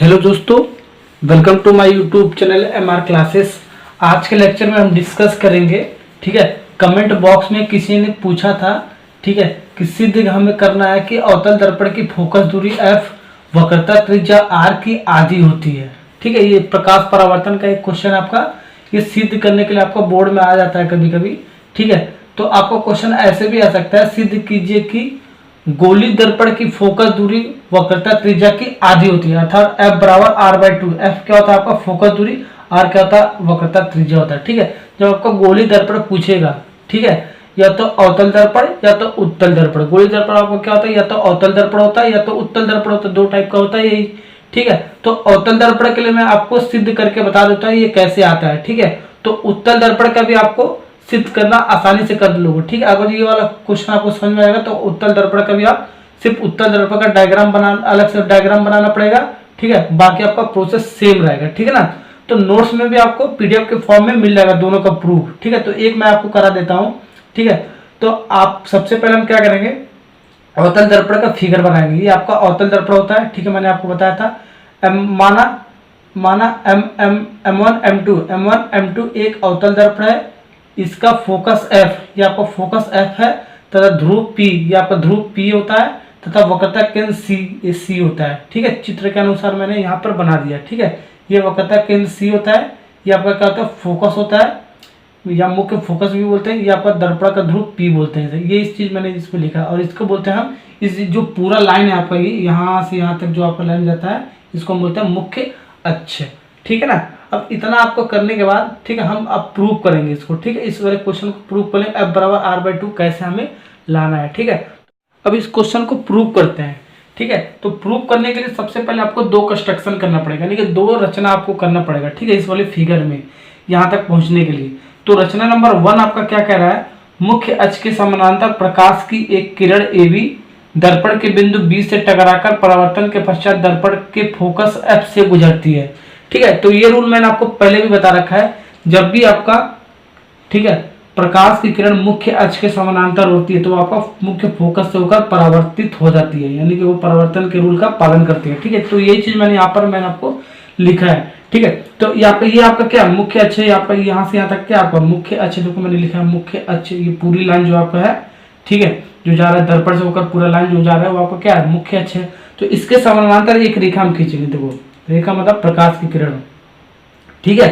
Hello दोस्तों, welcome to my YouTube channel MR classes. आज के लेक्चर में हम डिस्कस करेंगे, ठीक है। कमेंट बॉक्स में किसी ने पूछा था, ठीक है, कि सिद्ध हमें करना है कि अवतल दर्पण की फोकस दूरी f वक्रता त्रिज्या r की आधी होती है, ठीक है। ये प्रकाश परावर्तन का एक क्वेश्चन आपका, ये सिद्ध करने के लिए आपको बोर्ड में आ जाता है कभी कभी, ठीक है। तो आपका क्वेश्चन ऐसे भी आ सकता है, सिद्ध कीजिए कि गोली दर्पण की फोकस दूरी वक्रता त्रिज्या की आधी होती है, अर्थात f बराबर r/2। f क्या होता है आपका फोकस दूरी, r क्या होता है वक्रता त्रिज्या होता है, ठीक है। जब आपका गोली दर्पण पूछेगा, ठीक है, या तो अवतल दर्पण या तो उत्तल दर्पण। गोली दर्पण आपको क्या होता है, या तो अवतल दर्पण होता है या तो उत्तल दर्पण होता है, दो टाइप का होता है यही, ठीक है। तो अवतल दर्पण के लिए मैं आपको सिद्ध करके बता देता हूँ ये कैसे आता है, ठीक है। तो उत्तल दर्पण का भी आपको सिद्ध करना आसानी से कर लोगे, ठीक है। अगर ये वाला क्वेश्चन आपको समझ में आएगा तो उत्तल दर्पण का भी आप सिर्फ उत्तल दर्पण का डायग्राम बनाना, अलग से डायग्राम बनाना पड़ेगा, ठीक है। बाकी आपका प्रोसेस सेम रहेगा, ठीक है ना। तो नोट्स में भी आपको PDF के फॉर्म में मिल जाएगा दोनों का प्रूफ, ठीक है। तो एक मैं आपको करा देता हूँ, ठीक है। तो आप सबसे पहले हम क्या करेंगे, अवतल दर्पण का फिगर बनाएंगे। ये आपका अवतल दर्पण होता है, ठीक है, मैंने आपको बताया था। माना M1 M2 एक अवतल दर्पण है, इसका फोकस F, ये आपका फोकस F है, तथा ध्रुव P, ये आपका ध्रुव P होता है, तथा वक्रता केंद्र C, ये C होता है, ठीक है। चित्र के अनुसार मैंने यहाँ पर बना दिया, ठीक है। ये वक्रता केंद्र C होता है, ये आपका क्या होता है फोकस होता है, या मुख्य फोकस भी बोलते हैं, ये आपका दर्पण का ध्रुव P बोलते हैं। ये इस चीज मैंने इसमें लिखा, और इसको बोलते हैं हम, इस जो पूरा लाइन है आपका, ये यहाँ से यहाँ तक जो आपका लाइन जाता है, इसको हम बोलते हैं मुख्य अक्ष, ठीक है ना। अब इतना आपको करने के बाद, ठीक है, हम अब प्रूव करेंगे इसको, ठीक है। इस वाले क्वेश्चन को प्रूव करेंगे, f बराबर r/2 कैसे हमें लाना है, ठीक है। अब इस क्वेश्चन को प्रूव करते हैं, ठीक है। तो प्रूव करने के लिए सबसे पहले आपको दो कंस्ट्रक्शन करना पड़ेगा, यानी कि दो रचना आपको करना पड़ेगा, ठीक है, इस वाले फिगर में यहाँ तक पहुंचने के लिए। तो रचना नंबर 1 आपका क्या कह रहा है, मुख्य अक्ष के समानांतर प्रकाश की एक किरण AB दर्पण के बिंदु B से टकराकर परावर्तन के पश्चात दर्पण के फोकस F से गुजरती है, ठीक है। तो ये रूल मैंने आपको पहले भी बता रखा है, जब भी आपका, ठीक है, प्रकाश की किरण मुख्य अक्ष के समानांतर होती है तो आपका मुख्य फोकस से होकर परावर्तित हो जाती है, यानी कि वो परावर्तन के रूल का पालन करती है, ठीक है। तो यही चीज मैंने यहाँ पर मैंने आपको लिखा है, ठीक है। तो ये आपका क्या मुख्य अक्ष है, आपका यहाँ से यहाँ तक क्या आपका मुख्य अक्ष, देखो मैंने लिखा है मुख्य अक्ष, ये पूरी लाइन जो आपका है, ठीक है, जो जा रहा है दर्पण से होकर पूरा लाइन जो जा रहा है वो आपका क्या है मुख्य अक्ष है। तो इसके समानांतर एक रेखा हम खींचेंगे, देखो रेखा मतलब प्रकाश की किरण, ठीक है।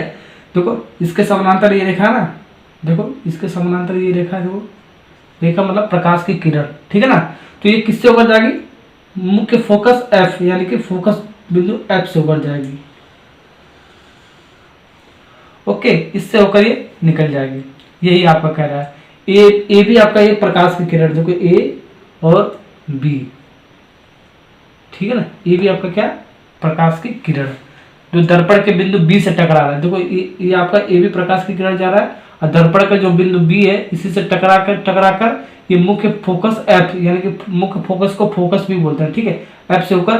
देखो इसके समानांतर ये रेखा है ना, देखो इसके समानांतर ये रेखा है, देखो रेखा मतलब प्रकाश की किरण, ठीक है ना। तो ये किससे होकर जाएगी, मुख्य फोकस F, यानी कि फोकस बिंदु F से होकर जाएगी, ओके, इससे होकर ये निकल जाएगी। यही आपका कह रहा है। ए भी आपका ये प्रकाश की किरण, देखो A और B, ठीक है ना। ये भी आपका क्या प्रकाश की किरण जो दर्पण के बिंदु B से टकरा रहा है, देखो ये आपका ए भी प्रकाश की किरण जा रहा है, और दर्पण का जो बिंदु B है इसी से टकराकर ये मुख्य फोकस F, यानी कि मुख्य फोकस को फोकस भी बोलते हैं, ठीक है, F से होकर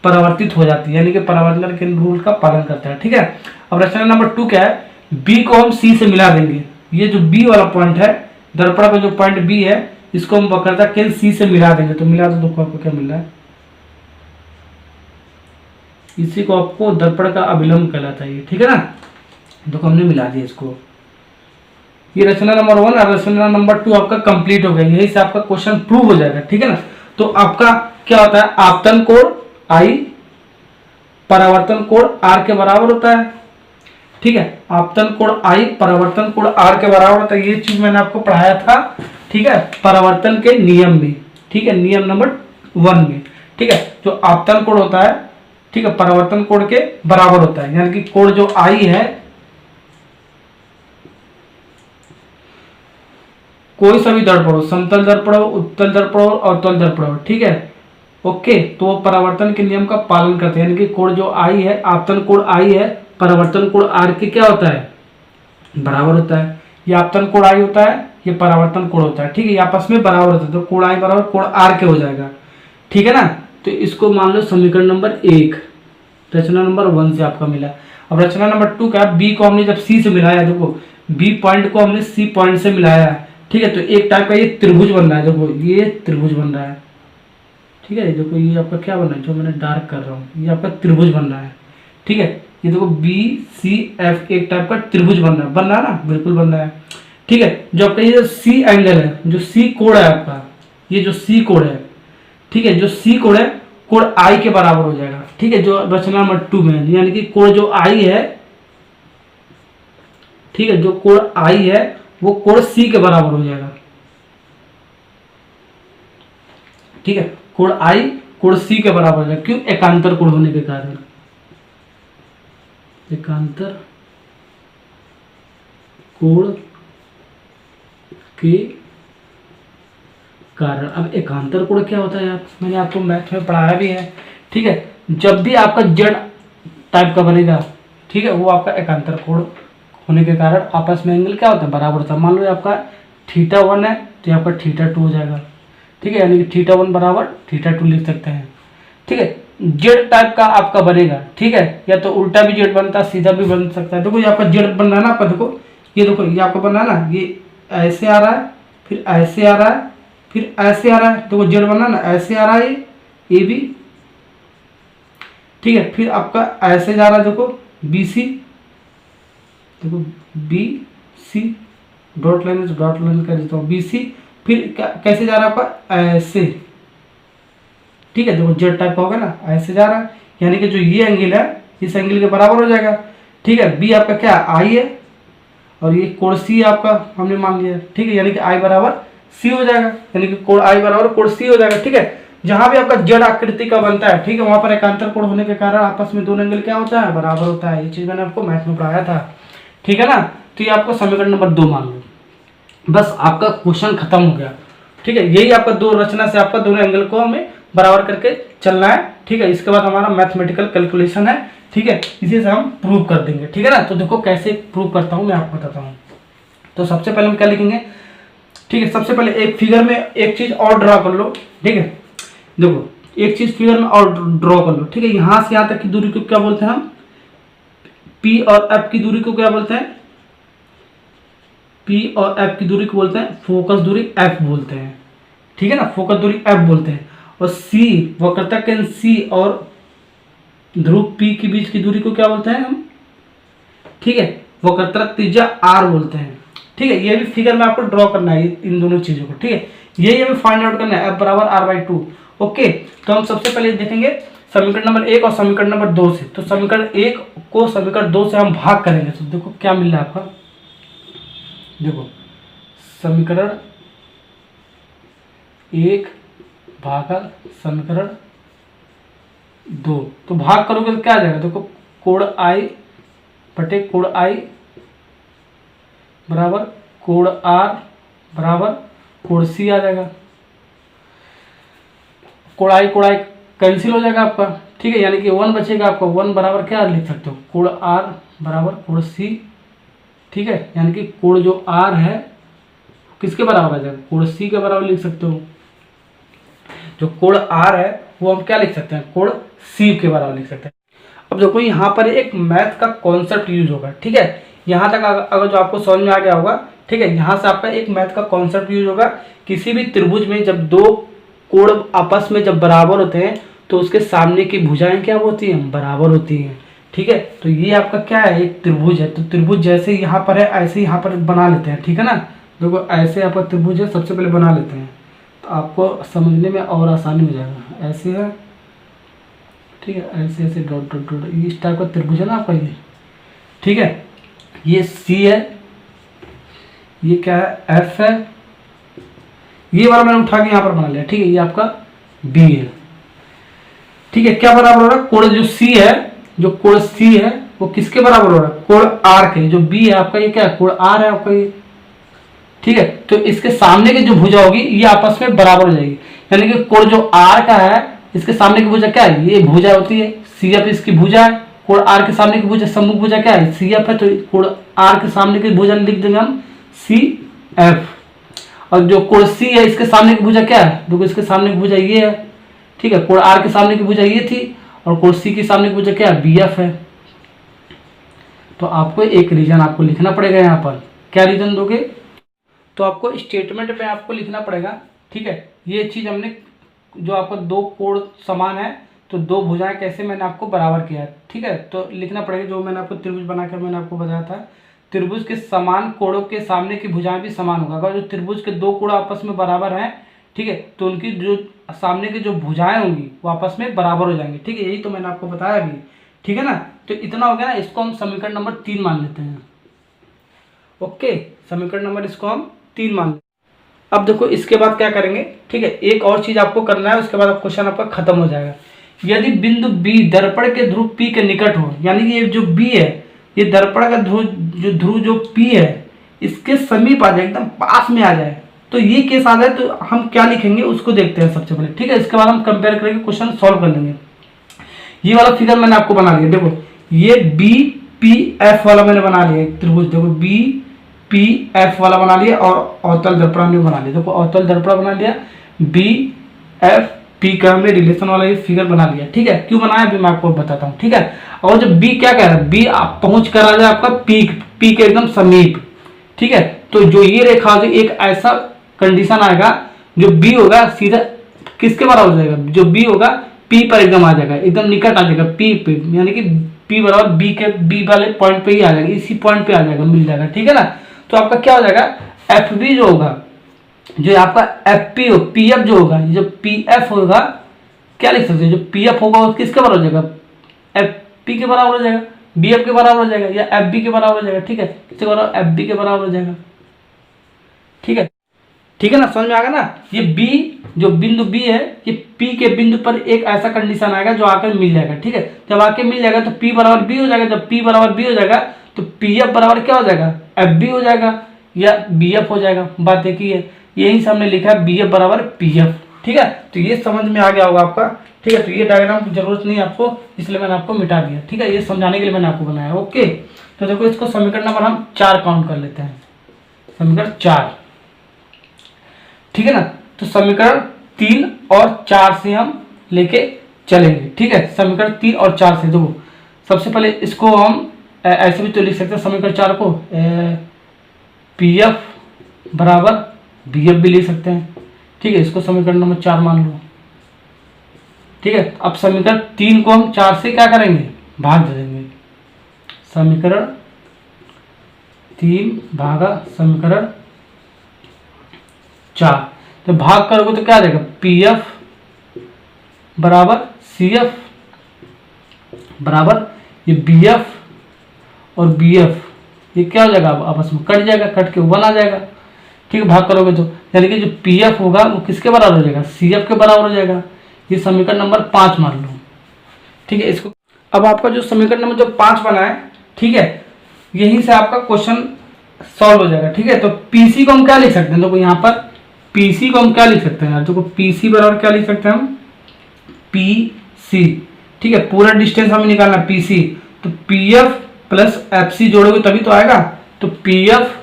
परावर्तित हो जाती है, यानी कि परावर्तन के रूल का पालन करता है, ठीक है। अब रचना नंबर 2 क्या है, B को हम C से मिला देंगे। ये जो B वाला पॉइंट है, दर्पण का जो पॉइंट B है, इसको हम वक्रता केंद्र C से मिला देंगे। तो मिला दो, आपको क्या मिल रहा है, इसी को आपको दर्पण का अभिलंब कहलाता है, ठीक है ना। देखो हमने मिला दिया इसको। ये रचना नंबर 1 और रचना नंबर 2 आपका कंप्लीट हो गया। यही से आपका क्वेश्चन प्रूव हो जाएगा, ठीक है ना। तो आपका क्या होता है, आपतन कोण I परावर्तन कोण R के बराबर होता है, ठीक है। आपतन कोण I परावर्तन कोण R के बराबर होता है। ये चीज मैंने आपको पढ़ाया था, ठीक है, परावर्तन के नियम में, ठीक है, नियम नंबर 1 में, ठीक है। जो आपतन कोण होता है, ठीक है, परावर्तन कोण के बराबर होता है, यानी कि कोण जो I है, कोई सा भी दर्पण हो, समतल दर्पण हो, उत्तल दर्पण हो, अवतल दर्पण हो, ठीक है, ओके। तो वो परावर्तन के नियम का पालन करते हैं, यानी कि कोण जो I है, आपतन कोण I है, परावर्तन कोण R के क्या होता है बराबर होता है। ये आपतन कोण I होता है, ये परावर्तन कोण होता है, ठीक है, ये आपस में बराबर होता है। तो कोण I बराबर कोण R के हो जाएगा, ठीक है ना। तो इसको मान लो समीकरण नंबर 1 रचना नंबर 1 से आपका मिला। अब रचना नंबर 2 क्या, B को हमने जब C से मिलाया, देखो B पॉइंट को हमने C पॉइंट से मिलाया, ठीक है। तो एक टाइप का ये त्रिभुज बन रहा है, देखो ये त्रिभुज बन रहा है, ठीक है। देखो ये आपका क्या बन रहा है, जो मैंने डार्क कर रहा हूँ, ये आपका त्रिभुज बन रहा है। ठीक है, ये देखो बी सी एफ एक टाइप का त्रिभुज बन रहा है ना, बिल्कुल बन रहा है। ठीक है, जो आपका ये सी एंगल है, जो सी कोण है आपका, ये जो सी कोण है, ठीक है, जो सी कोण है कोण आई के बराबर हो जाएगा। ठीक है, जो रचना नंबर 2 में, यानी कि कोण जो आई है, ठीक है, जो कोण आई है वो कोण सी के बराबर हो जाएगा। ठीक है, कोण आई कोण सी के बराबर हो जाएगा। क्यों? एकांतर कोण होने के कारण, एकांतर कोण के कारण। अब एकांतर कोण क्या होता है यार, मैंने आपको मैथ में पढ़ाया भी है। ठीक है, जब भी आपका जेड टाइप का बनेगा, ठीक है, वो आपका एकांतर कोण होने के कारण आपस में एंगल क्या होता है, बराबर होता है। मान लो आपका θ1 है तो आपका θ2 हो जाएगा। ठीक है, यानी कि θ1 बराबर θ2 लिख सकते हैं। ठीक है, जेड टाइप का आपका बनेगा। ठीक है, या तो उल्टा भी जेड बनता है, सीधा भी बन सकता है। देखो ये आपका जेड बन रहा है ना आपका, देखो ये, देखो ये आपका बन रहा है ना, ये ऐसे आ रहा है, फिर ऐसे आ रहा है, फिर ऐसे आ रहा है। देखो जेड बन रहा है ना, ऐसे आ रहा है ए बी। ठीक है, फिर आपका ऐसे जा रहा है, देखो बी सी, देखो बी सी, डॉट लाइन से डॉट लाइन कर देता हूँ, बी सी। फिर कैसे जा रहा है आपका, ऐसे। ठीक है, देखो जेड टाइप का होगा ना, ऐसे जा रहा है, यानी कि जो ये एंगल है इस एंगल के बराबर हो जाएगा। ठीक है, बी आपका क्या आई है, और ये कोण सी आपका हमने मान लिया। ठीक है, यानी कि आई बराबर सी हो जाएगा, यानी कि कोण आई बराबर कोण सी हो जाएगा। ठीक है, जहां भी आपका जेड आकृति का बनता है, ठीक है, वहां पर एकांतर कोण होने के कारण आपस में दोनों एंगल क्या होता है, बराबर होता है। ये चीज मैंने आपको मैथ में पढ़ाया था। ठीक है ना, तो ये आपको समीकरण नंबर 2 मान लो, बस आपका क्वेश्चन खत्म हो गया। ठीक है, यही आपका दो रचना से आपका दोनों एंगल को हमें बराबर करके चलना है। ठीक है, इसके बाद हमारा मैथमेटिकल कैलकुलेशन है। ठीक है, इसी से हम प्रूव कर देंगे। ठीक है ना, तो देखो कैसे प्रूव करता हूँ मैं आपको बताता हूँ। तो सबसे पहले हम क्या लिखेंगे, ठीक है, सबसे पहले एक फिगर में एक चीज और ड्रॉ कर लो। ठीक है, देखो एक चीज फिगर में और ड्रॉ कर लो। ठीक है, यहां से यहां तक की दूरी को क्या बोलते हैं हम, पी और एफ की दूरी को क्या बोलते हैं, पी और एफ की दूरी को बोलते हैं फोकस दूरी एफ बोलते हैं। ठीक है ना, फोकस दूरी एफ बोलते हैं। और सी, वक्रता केंद्र सी और ध्रुव पी के बीच की दूरी को क्या बोलते हैं हम, ठीक है, वक्रता त्रिज्या आर बोलते हैं। ठीक है, ये भी फिगर में आपको ड्रॉ करना है इन दोनों चीजों को। ठीक है, ये हमें फाइंड आउट करना है, एफ बराबर r/2। ओके, तो हम सबसे पहले देखेंगे समीकरण नंबर 1 और समीकरण नंबर 2 से। तो समीकरण 1 को समीकरण 2 से हम भाग करेंगे, तो देखो क्या मिल रहा है आपका, देखो समीकरण 1 भागा समीकरण 2, तो भाग करोगे तो क्या आ जाएगा, देखो कोण आई बटे कोण आई बराबर कोण आर बराबर कोण सी आ जाएगा। कोण आई कैंसिल हो जाएगा आपका। ठीक है, यानी कि 1 बचेगा आपका, 1 बराबर क्या लिख सकते हो, कोण आर बराबर कोण सी। ठीक है, यानी कि कोण जो आर है किसके बराबर आ जाएगा, कोण सी के बराबर लिख सकते हो। जो कोण आर है वो हम क्या लिख सकते हैं, कोण सी के बराबर लिख सकते हैं। अब देखो यहाँ पर एक मैथ का कॉन्सेप्ट यूज होगा। ठीक है, यहाँ तक अगर जो आपको समझ में आ गया होगा, ठीक है, यहाँ से आपका एक मैथ का कॉन्सेप्ट यूज होगा। किसी भी त्रिभुज में जब दो कोण आपस में जब बराबर होते हैं तो उसके सामने की भुजाएं क्या होती हैं, बराबर होती हैं। ठीक है, तो ये आपका क्या है, एक त्रिभुज है। तो त्रिभुज जैसे यहाँ पर है ऐसे यहाँ पर बना लेते हैं। ठीक है ना, देखो ऐसे आपका त्रिभुज है, सबसे पहले बना लेते हैं तो आपको समझने में और आसानी हो जाएगा। ऐसे है, ठीक है, ऐसे ऐसे डॉट डॉट डॉट, इस टाइप का त्रिभुज है ना आपका ये। ठीक है, ये सी है, ये क्या है, एफ है, ये वाला मैंने उठा के यहाँ पर बना लिया। ठीक है, ये आपका बी है। ठीक है, क्या बराबर हो रहा है, कोण जो सी है, जो कोण सी है वो किसके बराबर हो रहा है, कोण आर के। जो बी है आपका ये क्या है, कोण आर है आपका ये। ठीक है, तो इसके सामने की जो भुजा होगी ये आपस में बराबर हो जाएगी, यानी कि कोण जो आर का है इसके सामने की भुजा क्या है, ये भुजा होती है, सी एफ इसकी भुजा है। कोण आर के सामने की भुजा, सम्मुख भुजा क्या है, सी एफ है, तो कोण आर के सामने की भुजा लिख देंगे हम सी एफ। और जो कोण सी है इसके सामने की भुजा क्या है, देखो इसके सामने की भुजा ये है। ठीक है, कोण आर के सामने की भुजा ये थी और कोण सी के सामने की भुजा क्या है, बी एफ है। तो आपको एक रीजन आपको लिखना पड़ेगा यहाँ पर। क्या रीजन दोगे, तो आपको स्टेटमेंट में आपको लिखना पड़ेगा। ठीक है, ये चीज हमने जो आपका दो कोण समान है तो दो भुजाएं कैसे मैंने आपको बराबर किया है, ठीक है। तो लिखना पड़ेगा, जो मैंने आपको त्रिभुज बनाकर मैंने आपको बताया था, त्रिभुज के समान कोणों के सामने की भुजाएं भी समान होगा। अगर जो त्रिभुज के दो कोण आपस में बराबर हैं, ठीक है, तो उनकी जो सामने की जो भुजाएं होंगी वो आपस में बराबर हो जाएंगी, ठीक है। यही तो मैंने आपको बताया अभी, ठीक है ना। तो इतना हो गया ना, इसको हम समीकरण नंबर 3 मान लेते हैं। ओके, समीकरण नंबर इसको हम 3 मान लेते हैं। अब देखो इसके बाद क्या करेंगे, ठीक है, एक और चीज आपको करना है, उसके बाद क्वेश्चन आपका खत्म हो जाएगा। यदि बिंदु बी दर्पण के ध्रुव पी के निकट हो, यानी कि ये जो बी है ये दर्पण का ध्रुव जो पी है इसके समीप आ जाए, एकदम पास में आ जाए, तो ये केस आ जाए तो हम क्या लिखेंगे उसको देखते हैं सबसे पहले, ठीक है। इसके बाद हम कंपेयर करके क्वेश्चन सॉल्व कर लेंगे। ये वाला फिगर मैंने आपको बना लिया, देखो ये बी पी एफ वाला मैंने बना लिया त्रिभुज, देखो बी पी एफ वाला बना लिया और अवतल दर्पण भी बना लिया। देखो अवतल दर्पण बना लिया, बी एफ पी का हमने रिलेशन वाला ये फिगर बना लिया, ठीक है। क्यों बनाया अभी मैं आपको बताता हूँ, ठीक है। और जब बी क्या कह रहा है, बी आप पहुंच कर आ जाए आपका पी के एकदम समीप, ठीक है। तो जो ये रेखा हो एक ऐसा कंडीशन आएगा जो बी होगा सीधा किसके बराबर हो जाएगा, जो बी होगा पी पर एकदम आ जाएगा, एकदम निकट आ जाएगा पी पे, यानी कि पी बराबर बी वाले पॉइंट पे ही आ जाएगा, इसी पॉइंट पे आ जाएगा, मिल जाएगा, ठीक है ना। तो आपका क्या हो जाएगा, एफ बी जो होगा, जो आपका एफ पी हो, पी एफ जो होगा, जो पी एफ होगा, क्या लिख सकते हैं, जो पी एफ होगा वो किसके बराबर हो जाएगा, एफ पी के बराबर हो जाएगा, बी एफ के बराबर हो जाएगा, या एफ बी के बराबर हो जाएगा, ठीक है। किसके बराबर, एफ बी के बराबर हो जाएगा, ठीक है, ठीक है ना, समझ में आ गया ना। ये बी जो बिंदु बी है ये पी के बिंदु पर एक ऐसा कंडीशन आएगा जो आकर मिल जाएगा, ठीक है। जब आके मिल जाएगा तो पी बराबर बी हो जाएगा, जब पी बराबर बी हो जाएगा तो पी एफ बराबर क्या हो जाएगा, एफ बी हो जाएगा या बी एफ हो जाएगा। बात एक ही है, यही से हमने लिखा है बी एफ बराबर पी एफ, ठीक है। तो ये समझ में आ गया होगा आपका, ठीक है। तो ये डायग्राम की जरूरत नहीं है आपको, इसलिए मैंने आपको मिटा दिया, ठीक है। ये समझाने के लिए मैंने आपको बनाया, ओके। तो देखो इसको समीकरण नंबर हम 4 काउंट कर लेते हैं, समीकरण 4, ठीक है ना। तो समीकरण 3 और 4 से हम लेके चलेंगे, ठीक है। समीकरण 3 और 4 से देखो, सबसे पहले इसको हम ऐसे भी तो लिख सकते हैं समीकरण 4 को, पी एफ बराबर बी एफ भी लिख सकते हैं, ठीक है। इसको समीकरण नंबर 4 मान लो, ठीक है। अब समीकरण 3 को हम 4 से क्या करेंगे, भाग दे देंगे, समीकरण 3 भागा समीकरण 4, तो भाग करोगे तो क्या आ जाएगा, पी एफ बराबर सी एफ बराबर ये बी एफ और बी एफ, ये क्या हो जाएगा, आपस में कट जाएगा, कट के 1 आ जाएगा, ठीक है। भाग करोगे तो यानी कि जो पी एफ होगा वो किसके बराबर हो जाएगा, सी एफ के बराबर हो जाएगा। ये समीकरण नंबर 5 मान लो, ठीक है। इसको अब आपका जो समीकरण नंबर जो 5 बना है, ठीक है, यहीं से आपका क्वेश्चन सॉल्व हो जाएगा, ठीक है। तो पीसी को हम क्या लिख सकते हैं, देखो यहाँ पर पीसी को हम क्या लिख सकते हैं यार, देखो पीसी बराबर क्या लिख सकते हैं हम, पी सी, ठीक है। पूरा डिस्टेंस हमें निकालना है पीसी, तो P F plus F C जोड़ोगे तभी तो आएगा, तो P F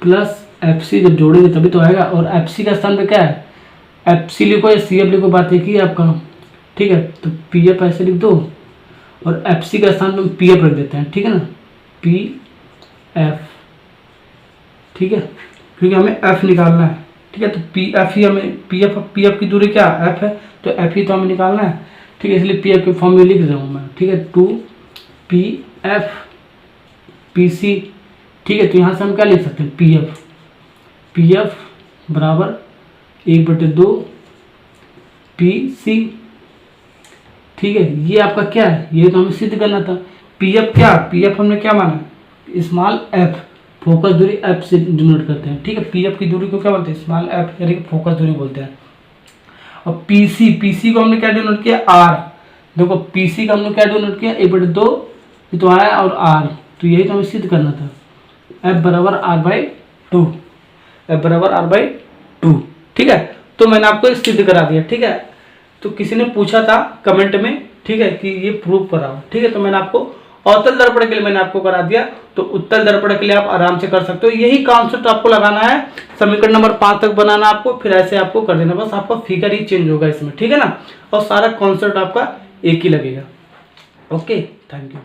plus F C जब जोड़ेंगे तभी तो आएगा। और एफ सी का स्थान पे क्या है, एफ सी लिखो या सी एफ लिखो, बात एक ही है आपका, ठीक है। तो पी एफ ऐसे लिख दो और एफ सी का स्थान पे पी एफ रख देते हैं, ठीक है ना, पी एफ, ठीक है, क्योंकि हमें एफ निकालना है, ठीक है। तो पी एफ ही हमें, पी एफ की दूरी क्या एफ है, तो एफ ही तो हमें निकालना है, ठीक है। इसलिए पी एफ के फॉर्म में लिख रहा हूँ मैं, ठीक है, 2 पी एफ पी सी, ठीक है। तो यहाँ से हम क्या लिख सकते हैं, पी एफ बराबर 1/2 पी सी, ठीक है। ये आपका क्या है, ये तो हमें सिद्ध करना था। पी एफ क्या, पी एफ हमने क्या माना, स्मॉल एफ, फोकस दूरी एफ से डिनोट करते हैं, ठीक है। पी एफ की दूरी को क्या बोलते हैं, स्मॉल एफ, यानी कि फोकस दूरी बोलते हैं। और पीसी को हमने क्या डिनोट किया, आर, देखो पीसी का हमने क्या डिनोट किया, 1/2 ये तो आया और आर, तो यही तो हमें सिद्ध करना था, एफ बराबर r/2, एफ बराबर r/2, ठीक है। तो मैंने आपको सिद्ध करा दिया, ठीक है। तो किसी ने पूछा था कमेंट में, ठीक है, कि ये प्रूफ कराओ, ठीक है। तो मैंने आपको अवतल दर्पण के लिए मैंने आपको करा दिया, तो उत्तल दर्पण के लिए आप आराम से कर सकते हो। यही कॉन्सेप्ट आपको लगाना है, समीकरण नंबर 5 तक बनाना आपको, फिर ऐसे आपको कर देना, बस आपका फिगर ही चेंज होगा इसमें, ठीक है ना। और सारा कॉन्सेप्ट आपका एक ही लगेगा। Okay, thank you.